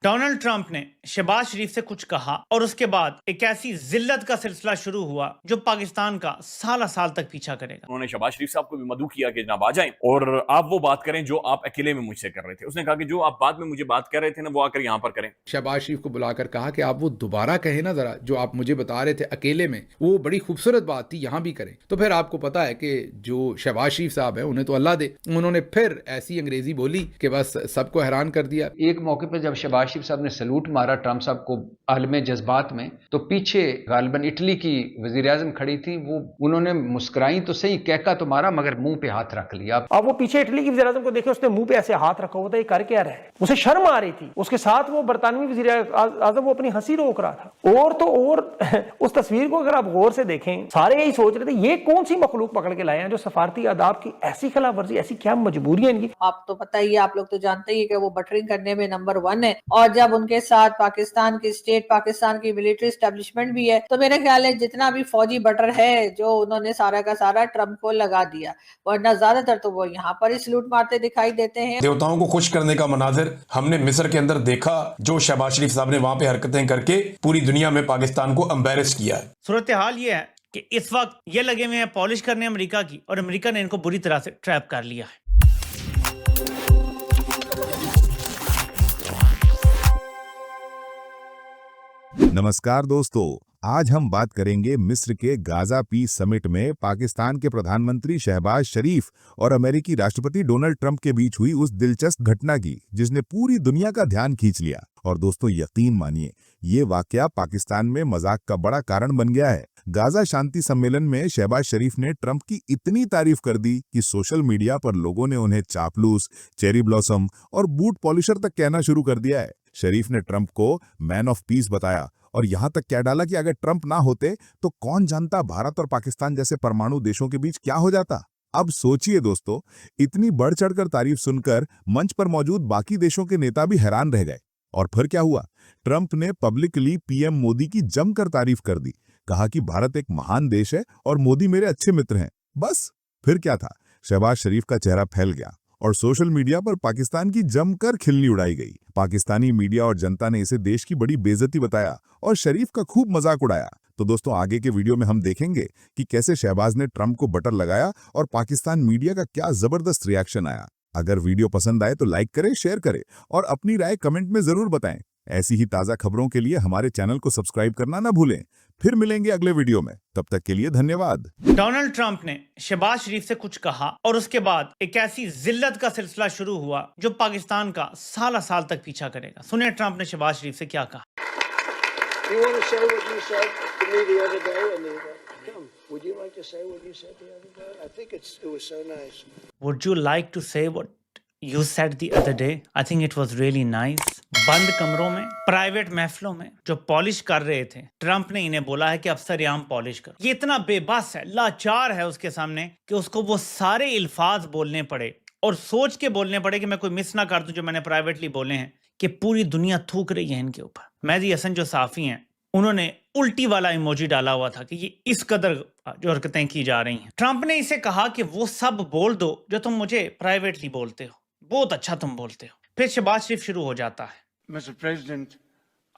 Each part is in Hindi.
डोनाल्ड ट्रंप ने शहबाज शरीफ से कुछ कहा और उसके बाद एक ऐसी जिल्लत का सिलसिला शुरू हुआ जो पाकिस्तान का साल साल तक पीछा करेगा। उन्होंने शहबाज शरीफ साहब को भी मदऊ किया कि जनाब आ जाएं और आप वो बात करें जो आप अकेले में मुझसे कर रहे थे। उसने कहा कि जो आप बाद में मुझे बात कर रहे थे ना, वो आकर यहाँ पर करें। शहबाज शरीफ को बुलाकर कहा कि आप वो दोबारा कहें ना जरा, जो आप मुझे बता रहे थे अकेले में, वो बड़ी खूबसूरत बात थी, यहाँ भी करें। तो फिर आपको पता है कि जो शहबाज शरीफ साहब है उन्हें तो अल्लाह दे, उन्होंने फिर ऐसी अंग्रेजी बोली कि बस सबको हैरान कर दिया। एक मौके पर जब शहबाज शरीफ साहब ने सलूट मारा ट्रंप साहब को आलम जज्बात में, तो पीछे गालिबन इटली की वजीर आजम खड़ी थी, वो उन्होंने मुस्कुराई तो सही, कहका तो मारा मगर मुंह पे हाथ रख लिया। अब वो पीछे इटली की वजीर आजम को देखे, उसने मुंह पे ऐसे हाथ रखा हुआ था, ये कर क्या रहा है? उसे शर्म आ रही थी। उसके साथ वो बरतानवी वजीर आजम वो अपनी हंसी रोक रहा था। और तो और उस तस्वीर को अगर आप गौर से देखें, सारे यही सोच रहे थे ये कौन सी मखलूक पकड़ के लाए हैं जो सफारती आदाब की ऐसी खिलाफ वर्जी, ऐसी क्या मजबूरी है इनकी। आप तो पता ही है, आप लोग तो जानते ही है कि वो बटरिंग करने में नंबर 1 है, और जब उनके साथ पाकिस्तान की स्टेट, पाकिस्तान की मिलिट्री एस्टेब्लिशमेंट भी है, तो मेरे ख्याल है जितना भी फौजी बटर है जो उन्होंने सारा का सारा ट्रंप को लगा दिया, वरना ज्यादातर तो वो यहाँ पर ही सलूट मारते दिखाई देते हैं। देवताओं को खुश करने का मनाजिर हमने मिस्र के अंदर देखा, जो शहबाज शरीफ साहब ने वहां पे हरकतें करके पूरी दुनिया में पाकिस्तान को एम्बैरेस किया है। सूरत हाल ये है कि इस वक्त ये लगे हुए हैं पॉलिश करने अमेरिका की, और अमेरिका ने इनको बुरी तरह से ट्रैप कर लिया है। नमस्कार दोस्तों, आज हम बात करेंगे मिस्र के गाजा पीस समिट में पाकिस्तान के प्रधानमंत्री शहबाज शरीफ और अमेरिकी राष्ट्रपति डोनाल्ड ट्रंप के बीच हुई उस दिलचस्प घटना की जिसने पूरी दुनिया का ध्यान खींच लिया। और दोस्तों यकीन मानिए, ये वाकया पाकिस्तान में मजाक का बड़ा कारण बन गया है। गाजा शांति सम्मेलन में शहबाज शरीफ ने ट्रंप की इतनी तारीफ कर दी कि सोशल मीडिया पर लोगों ने उन्हें चापलूस, चेरी ब्लॉसम और बूट पॉलिशर तक कहना शुरू कर दिया है। शरीफ ने ट्रंप को मैन ऑफ पीस बताया और यहां तक कह डाला कि अगर ट्रंप ना होते तो कौन जानता भारत और पाकिस्तान जैसे परमाणु देशों के बीच क्या हो जाता। अब सोचिए दोस्तों, इतनी बढ़ चढ़कर तारीफ सुनकर मंच पर मौजूद बाकी देशों के नेता भी हैरान रह गए। और फिर क्या हुआ? ट्रंप ने पब्लिकली पीएम मोदी की जमकर तारीफ कर दी, कहा कि भारत एक महान देश है और मोदी मेरे अच्छे मित्र हैं। बस फिर क्या था, शहबाज शरीफ का चेहरा फैल गया और सोशल मीडिया पर पाकिस्तान की जमकर खिल्ली उड़ाई गई। पाकिस्तानी मीडिया और जनता ने इसे देश की बड़ी बेइज्जती बताया और शरीफ का खूब मजाक उड़ाया। तो दोस्तों आगे के वीडियो में हम देखेंगे कि कैसे शहबाज ने ट्रंप को बटर लगाया और पाकिस्तान मीडिया का क्या जबरदस्त रिएक्शन आया। अगर वीडियो पसंद आए तो लाइक करें, शेयर करें और अपनी राय कमेंट में जरूर बताएं। ऐसी ही ताजा खबरों के लिए हमारे चैनल को सब्सक्राइब करना ना भूलें। फिर मिलेंगे अगले वीडियो में, तब तक के लिए धन्यवाद। डोनाल्ड ट्रंप ने शहबाज शरीफ से कुछ कहा और उसके बाद एक ऐसी जिल्लत का सिलसिला शुरू हुआ जो पाकिस्तान का साल साल तक पीछा करेगा। सुनिए ट्रंप ने शहबाज शरीफ से क्या कहा। Would you like to say what you said the other day? I think it was really nice. बंद कमरों में, प्राइवेट महफिलों में जो पॉलिश कर रहे थे, ट्रंप ने इन्हें बोला है कि अफसर-ए-आम पॉलिश करो। ये इतना बेबस है, लाचार है उसके सामने कि उसको वो सारे अल्फाज बोलने पड़े और सोच के बोलने पड़े कि मैं कोई मिस ना कर दूं जो मैंने प्राइवेटली बोले हैं, कि पूरी दुनिया थूक रही है इनके ऊपर। मेहदी हसन जो साफी हैं, उन्होंने उल्टी वाला इमोजी डाला हुआ था कि ये इस कदर जो हरकतें की जा रही हैं। ट्रंप ने इसे कहा कि वो सब बोल दो जो तुम मुझे प्राइवेटली बोलते हो, बहुत अच्छा तुम बोलते हो। फिर शहबाज शरीफ शुरू हो जाता है। Mr. President,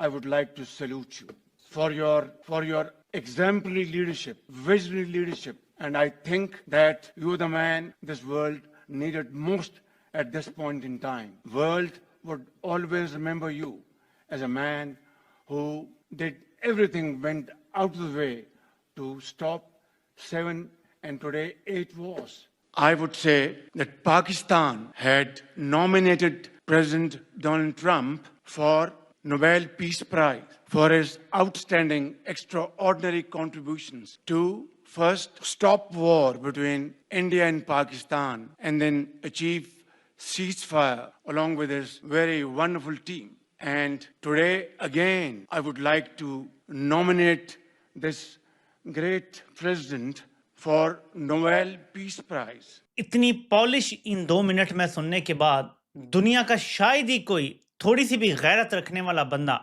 I would like to salute you for your exemplary leadership, visionary leadership, and I think that you're the man this world needed most at this point in time. World would always remember you as a man who did everything, went out of the way to stop 7 and today 8 wars. I would say that Pakistan had nominated President Donald Trump for Nobel Peace Prize for his outstanding, extraordinary contributions to first stop war between India and Pakistan and then achieve ceasefire along with his very wonderful team. And today again, I would like to nominate this great president for Nobel Peace Prize. इतनी पॉलिश इन 2 मिनट में सुनने के बाद दुनिया का शायद ही कोई थोड़ी सी भी गैरत रखने वाला बंदा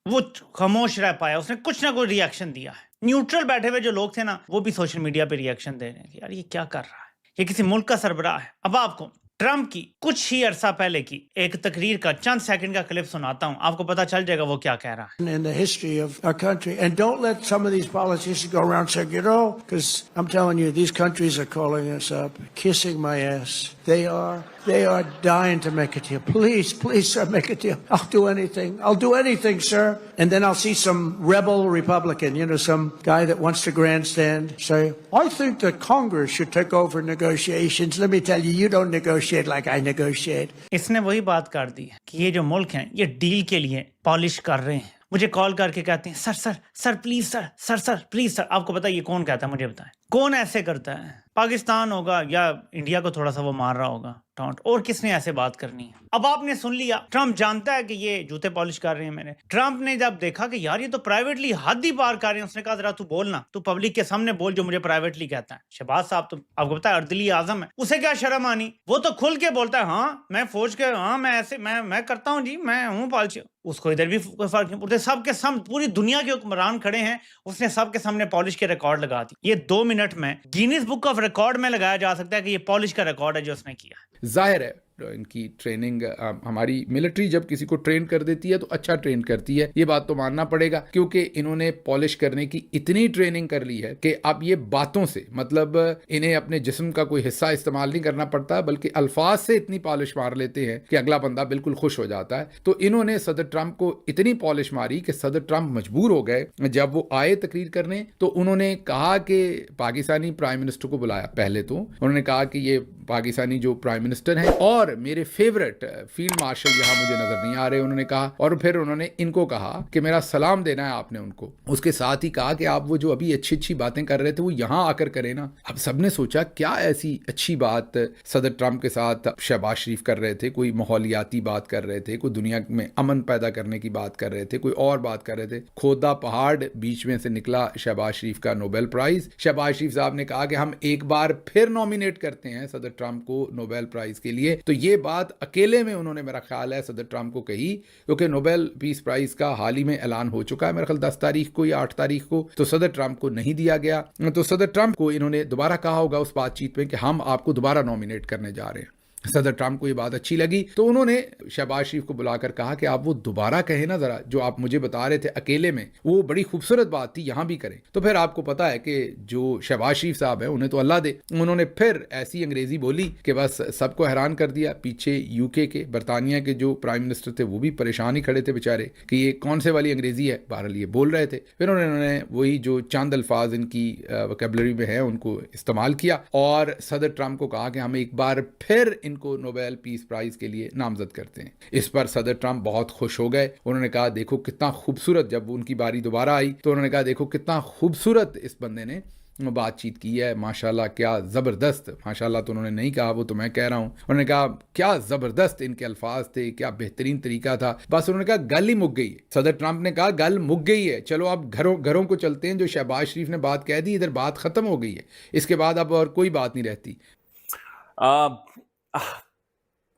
वो खामोश रह पाया। उसने कुछ ना कोई रिएक्शन दिया है। न्यूट्रल बैठे हुए जो लोग थे ना, वो भी सोशल मीडिया पे रिएक्शन दे रहे हैं कि यार ये क्या कर रहा है, ये किसी मुल्क का सरबराह है। अब आपको ट्रम्प की कुछ ही अरसा पहले की एक तकरीर का चंद सेकंड का क्लिप सुनाता हूं, आपको पता चल जाएगा वो क्या कह रहा है। In the history of our country, and don't let some of these politicians go around saying, you know, because I'm telling you, these countries are calling us up, kissing my ass. They are dying to make a deal. Please, sir, make a deal. I'll do anything, sir. And then I'll see some rebel Republican, some guy that wants to grandstand, say, I think that Congress should take over negotiations. Let me tell you, you don't negotiate like I negotiate. इसने वही बात कर दी है कि ये जो मुल्क हैं ये डील के लिए पॉलिश कर रहे हैं। मुझे कॉल करके कहते हैं sir please sir please sir. आपको पता है ये कौन कहता है? मुझे बताएं कौन ऐसे करता है? पाकिस्तान होगा या इंडिया को थोड़ा सा वो मार रहा होगा टॉन्ट, और किसने ऐसे बात करनी है? अब आपने सुन लिया, ट्रम्प जानता है कि ये जूते पॉलिश कर रहे हैं मेरे। ट्रम्प ने जब देखा कि यार ये तो प्राइवेटली हद ही पार कर रहे हैं, उसने कहा जरा तू बोलना, तू पब्लिक के सामने बोल जो मुझे प्राइवेटली कहता है। शहबाज साहब तो आपको पता है अर्दली आजम है, उसे क्या शर्म आनी? वो तो खुल के बोलता है हाँ मैं फौज के, हाँ मैं ऐसे मैं करता हूँ जी, मैं हूँ पॉलिश। उसको इधर भी कोई फर्क नहीं पड़ता, सबके सामने पूरी दुनिया के हुक्मरान खड़े हैं, उसने सबके सामने पॉलिश के रिकॉर्ड लगा दी। ये 2 मिनट में गिनीज बुक ऑफ रिकॉर्ड में लगाया जा सकता है कि ये पॉलिश का रिकॉर्ड है जो उसने किया। जाहिर है इनकी ट्रेनिंग, हमारी मिलिट्री जब किसी को ट्रेन कर देती है तो अच्छा ट्रेन करती है, ये बात तो मानना पड़ेगा, क्योंकि इन्होंने पॉलिश करने की इतनी ट्रेनिंग कर ली है कि अब ये बातों से, मतलब इन्हें अपने जिस्म का कोई हिस्सा इस्तेमाल नहीं करना पड़ता, बल्कि अल्फाज से इतनी पॉलिश मार लेते हैं कि अगला बंदा बिल्कुल खुश हो जाता है। तो इन्होंने सदर ट्रंप को इतनी पॉलिश मारी कि सदर ट्रंप मजबूर हो गए, जब वो आए तकरीर करने तो उन्होंने कहा कि पाकिस्तानी प्राइम मिनिस्टर को बुलाया। पहले तो उन्होंने कहा कि ये पाकिस्तानी जो प्राइम मिनिस्टर हैं और मेरे फेवरेट फील्ड मार्शल यहाँ मुझे नजर नहीं आ रहे, उन्होंने कहा। और फिर उन्होंने इनको कहा कि मेरा सलाम देना है आपने उनको। उसके साथ ही कहा कि आप वो जो अभी अच्छी अच्छी बातें कर रहे थे वो यहाँ आकर करें ना। अब सबने सोचा क्या ऐसी अच्छी बात सदर ट्रंप के साथ शहबाज शरीफ कर रहे थे, कोई माहौलियाती बात कर रहे थे, कोई दुनिया में अमन पैदा करने की बात कर रहे थे, कोई और बात कर रहे थे। खोदा पहाड़ बीच में से निकला शहबाज शरीफ का नोबेल प्राइज। शहबाज शरीफ साहब ने कहा कि हम एक बार फिर नॉमिनेट करते हैं सदर ट्रंप को नोबेल प्राइज के लिए। तो ये बात अकेले में उन्होंने मेरा ख्याल है सदर ट्रंप को कही, क्योंकि नोबेल पीस प्राइज का हाल ही में ऐलान हो चुका है, मेरा ख्याल 10 तारीख को या 8 तारीख को। तो सदर ट्रंप को नहीं दिया गया। तो सदर ट्रंप को इन्होंने दोबारा कहा होगा उस बातचीत में कि हम आपको दोबारा नॉमिनेट करने जा रहे हैं। सदर ट्रंप को ये बात अच्छी लगी तो उन्होंने शहबाज शरीफ को बुलाकर कहा कि आप वो दोबारा कहें ना जरा, जो आप मुझे बता रहे थे अकेले में, वो बड़ी खूबसूरत बात थी, यहां भी करें। तो फिर आपको पता है कि जो शहबाज शरीफ साहब है उन्हें तो अल्लाह दे, उन्होंने फिर ऐसी अंग्रेजी बोली कि बस सबको हैरान कर दिया। पीछे यूके के, बरतानिया के जो प्राइम मिनिस्टर थे वो भी परेशान ही खड़े थे बेचारे कि ये कौन से वाली अंग्रेजी है। बहरहाल ये बोल रहे थे। फिर उन्होंने वही जो चंद अल्फाज इनकी वोकैबुलरी में है उनको इस्तेमाल किया और सदर ट्रंप को कहा कि हम एक बार फिर इनको नोबेल पीस प्राइज के लिए नामजद करते हैं। इस पर सदर ट्रंप बहुत खुश हो गए। उन्होंने कहा देखो कितना खूबसूरत, जब उनकी बारी दोबारा आई तो उन्होंने कहा देखो कितना खूबसूरत इस बंदे ने बातचीत की है, माशाल्लाह क्या ज़बरदस्त। माशाल्लाह तो उन्होंने नहीं कहा, वो तो मैं कह रहा हूँ। उन्होंने कहा क्या ज़बरदस्त इनके अल्फाज थे, क्या बेहतरीन तरीका था। बस उन्होंने कहा गल ही मुक गई है। सदर ट्रंप ने कहा गल मुक गई है, चलो अब घरों को चलते हैं। जो शहबाज शरीफ ने बात कह दी इधर बात ख़त्म हो गई है, इसके बाद अब और कोई बात नहीं रहती।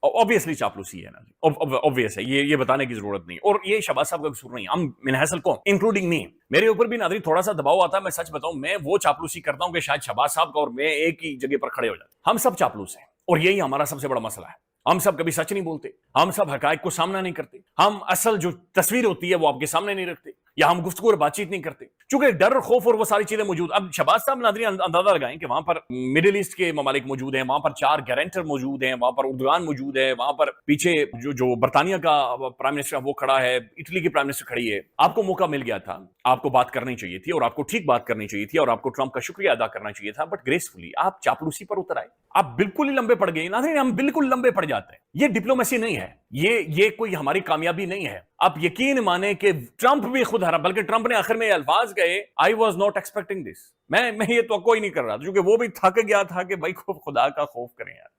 ऑब्वियसली चापलूसी है ना, ऑब्वियस है, ये बताने की जरूरत नहीं। और ये शहबाज साहब का कसूर नहीं, हम मिनहसल कौन, इंक्लूडिंग मी, मेरे ऊपर भी नादरी थोड़ा सा दबाव आता है। मैं सच बताऊं, मैं वो चापलूसी करता हूं कि शायद शहबाज साहब का और मैं एक ही जगह पर खड़े हो जाते। हम सब चापलूस हैं और यही हमारा सबसे बड़ा मसला है। हम सब कभी सच नहीं बोलते, हम सब हकायक को सामना नहीं करते, हम असल जो तस्वीर होती है वो आपके सामने नहीं रखते, या हम गुफ्तगू और बातचीत नहीं करते, चूंकि डर, खौफ और वो सारी चीजें मौजूद। अब शहबाज साहब नादरी अंदाजा लगाएं कि वहां पर मिडिल ईस्ट के ममालिक मौजूद हैं, वहां पर 4 गारंटर मौजूद हैं, वहां पर उर्दुगान मौजूद है, वहां पर पीछे जो बरतानिया का प्राइम मिनिस्टर वो खड़ा है, इटली की प्राइम मिनिस्टर खड़ी है। आपको मौका मिल गया था, आपको बात करनी चाहिए थी और आपको ठीक बात करनी चाहिए थी और आपको ट्रंप का शुक्रिया अदा करना चाहिए था, बट ग्रेसफुली आप चापलूसी पर उतर आए। आप बिल्कुल ही लंबे पड़ गए नादरी, हम बिल्कुल लंबे पड़ जाते हैं। ये डिप्लोमेसी नहीं है, ये कोई हमारी कामयाबी नहीं है। आप यकीन माने कि ट्रंप भी खुद हरा, बल्कि ट्रंप ने आखिर में अल्फाज गए, I was not expecting this. मैं ये तो कोई नहीं कर रहा था, क्योंकि वो भी थक गया था कि भाई खुदा का खौफ करें यार,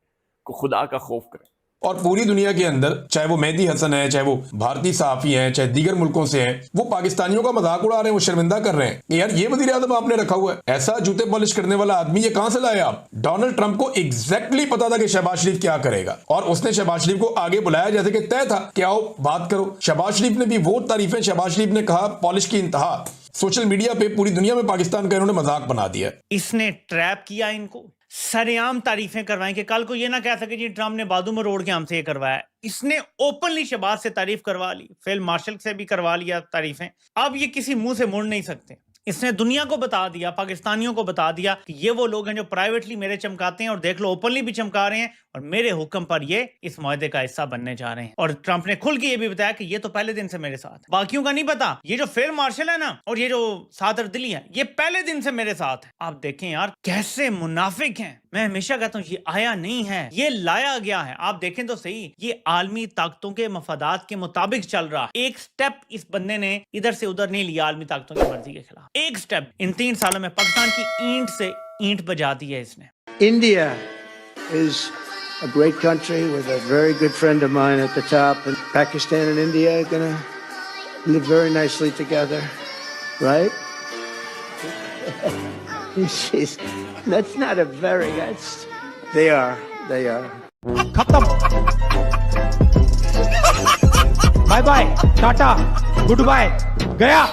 खुदा का खौफ करें। और पूरी दुनिया के अंदर, चाहे वो मेहदी हसन है, चाहे वो भारतीय सहाफी हैं, चाहे दीगर मुल्कों से हैं, वो पाकिस्तानियों का मजाक उड़ा रहे हैं, वो शर्मिंदा कर रहे हैं। यार ये वज़ीर आज़म आपने रखा हुआ है, ऐसा जूते पॉलिश करने वाला आदमी, ये कहां से लाए आप? डोनाल्ड ट्रंप को एग्जैक्टली पता था कि शहबाज शरीफ क्या करेगा और उसने शहबाज शरीफ को आगे बुलाया जैसे कि तय था कि आओ बात करो। शहबाज शरीफ ने भी वो तारीफें, शहबाज शरीफ ने कहा पॉलिश की इंतहा। सोशल मीडिया पे पूरी दुनिया में पाकिस्तान का इन्होंने मजाक बना दिया। इसने ट्रैप किया इनको, सरेआम तारीफें करवाएं कि कल को ये ना कह सके जी ट्रंप ने बाजू में रोड के हमसे ये करवाया। इसने ओपनली शहबाज से तारीफ करवा ली, फील्ड मार्शल से भी करवा लिया तारीफें। अब ये किसी मुंह से मुड़ नहीं सकते। इसने दुनिया को बता दिया, पाकिस्तानियों को बता दिया कि ये वो लोग हैं जो प्राइवेटली मेरे चमकाते हैं, और देख लो ओपनली भी चमका रहे हैं, और मेरे हुक्म पर ये इस मुआहदे का हिस्सा बनने जा रहे हैं। और ट्रंप ने खुल के ये भी बताया कि ये तो पहले दिन से मेरे साथ है, बाकियों का नहीं पता। ये जो फील्ड मार्शल है ना, और ये जो सादर दिली है, ये पहले दिन से मेरे साथ है। आप देखें यार कैसे मुनाफिक हैं। मैं हमेशा कहता हूँ ये आया नहीं है, ये लाया गया है। आप देखें तो सही, ये आलमी ताकतों के मफादात के मुताबिक चल रहा है। एक स्टेप इस बंदे ने इधर से उधर नहीं लिया आलमी ताकतों की मर्जी के खिलाफ। एक स्टेप इन 3 सालों में पाकिस्तान की ईंट से ईंट बजा दी है इसने। India is a great country with a very good friend of mine at the top, and Pakistan and India are going to live very nicely together, right? That's not a very, they are. खत्म, bye bye, tata, good bye, गया।